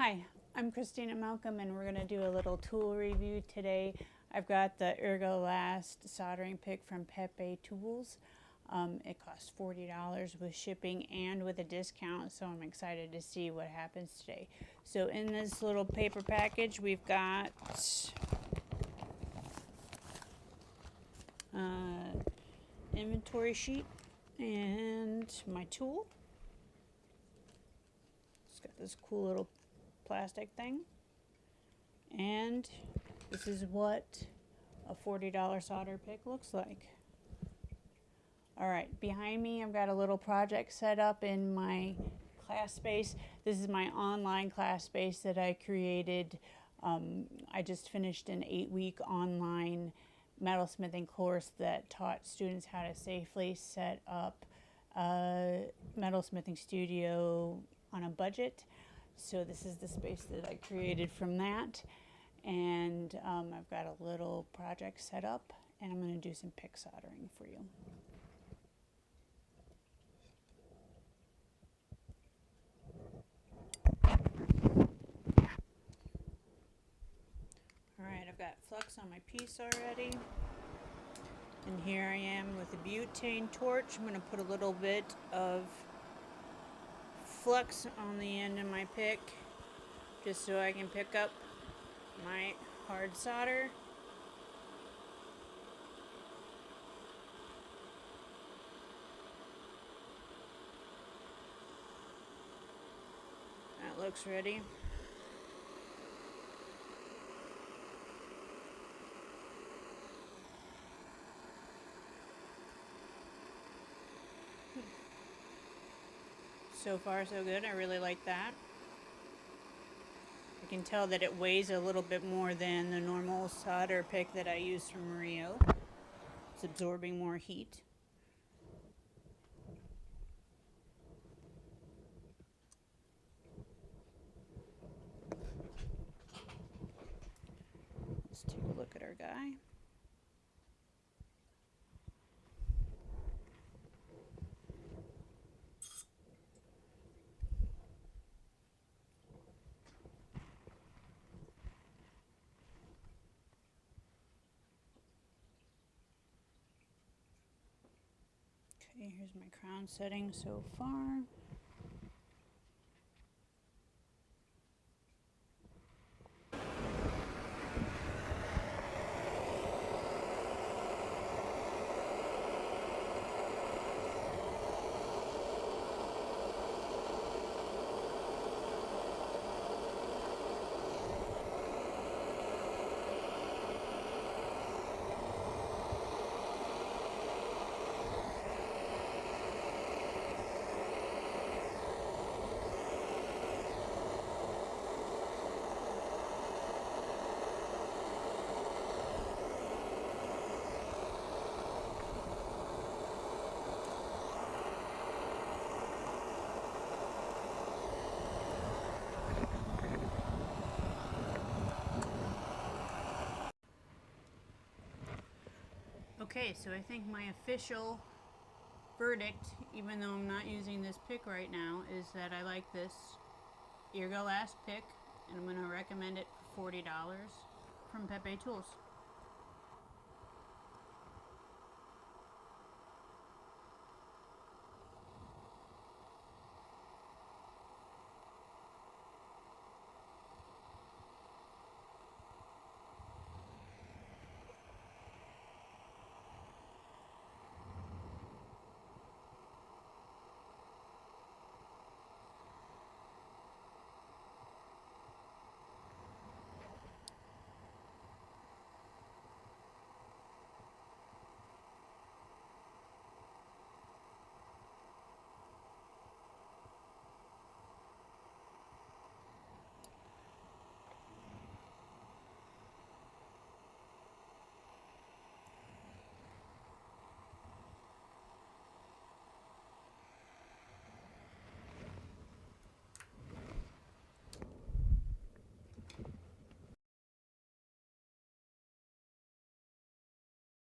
Hi, I'm Christina Malcolm and we're going to do a little tool review today. I've got the ErgoLast soldering pick from Pepe Tools. It costs $40 with shipping and with a discount, so I'm excited to see what happens today. So in this little paper package we've got inventory sheet and my tool. It's got this cool little plastic thing, and this is what a $40 solder pick looks like. Alright, behind me I've got a little project set up in my class space. This is my online class space that I created. I just finished an 8-week online metalsmithing course that taught students how to safely set up a metalsmithing studio on a budget. So this is the space that I created from that, and I've got a little project set up, and I'm going to do some pick soldering for you. Alright, I've got flux on my piece already, and here I am with a butane torch. I'm going to put a little bit of flux on the end of my pick just so I can pick up my hard solder. That looks ready. So far so good. I really like that. I can tell that it weighs a little bit more than the normal solder pick that I use from Rio. It's absorbing more heat. Let's take a look at our guy. Okay, here's my crown setting so far. Okay, so I think my official verdict, even though I'm not using this pick right now, is that I like this ErgoLast pick, and I'm going to recommend it for $40 from Pepe Tools.